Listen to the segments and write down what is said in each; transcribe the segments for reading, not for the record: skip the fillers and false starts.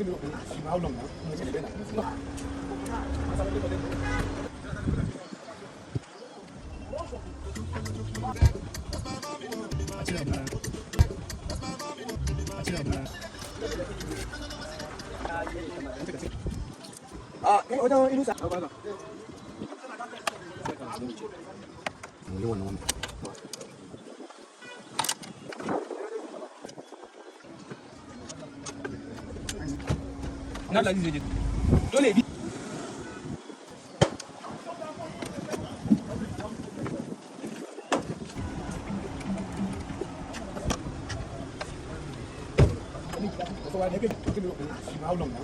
How long now? Udah ini sah. Na lagi saja. Boleh. How long now?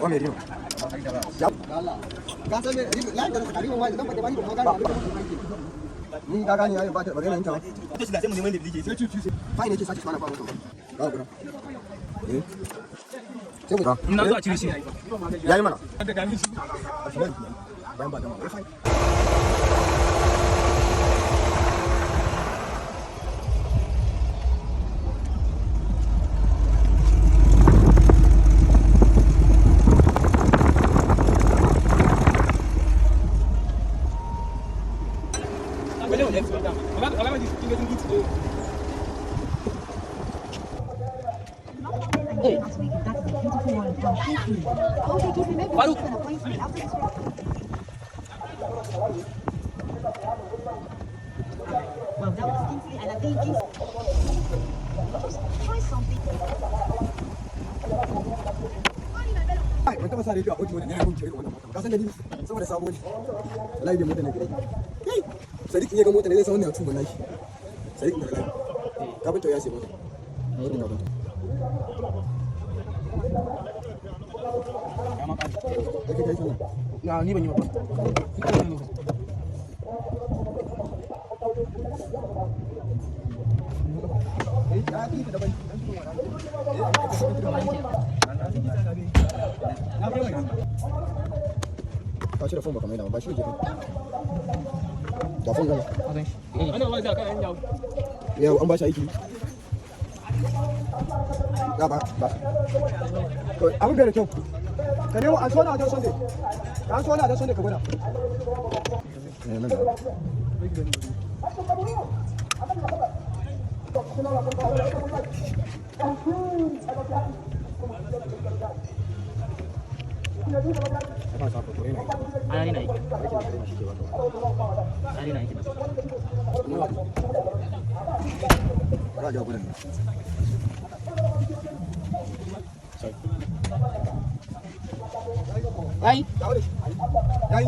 Oh, medio. Ya. Kasa me, lain da kari mu mai dan ba da bani ko gani. Ni ka gani ai ba ta bare nan ta. To shi da sai mu neman da dike sai cuci. Fa ne ke saki mana ba mutum. Ga gura. Sai mu. Ina zuwa cire shi. Yayi mana. Da gani shi. Bayan ba da mu. Baru. Well, that was easy, and I think it's... Try something. Ai, ban taba sa rediyo a kotu wani ne mun kire wannan mata. Ka san dalili? Saboda sabo ne. Wallahi bai mutane gare. Kai, Sadiq ya ga mota ne zai san wannan tuban nashi. Sadiq da wallahi. Ka bin to ya sai mota. Ai rin gaban. Ya maka. Kai kai sana. Na ni ban yi ba. Ka cire fon ba kamar yana ba shi ne da fon gani ana wani zaka yan yawo yau an ba shi aiki ya ba to abin da kyau ka nemo an sona da sonde ka sona da sonde ka gwada nan da Ari naik. Ari naik. Bara jawab ni. Ai. Yai.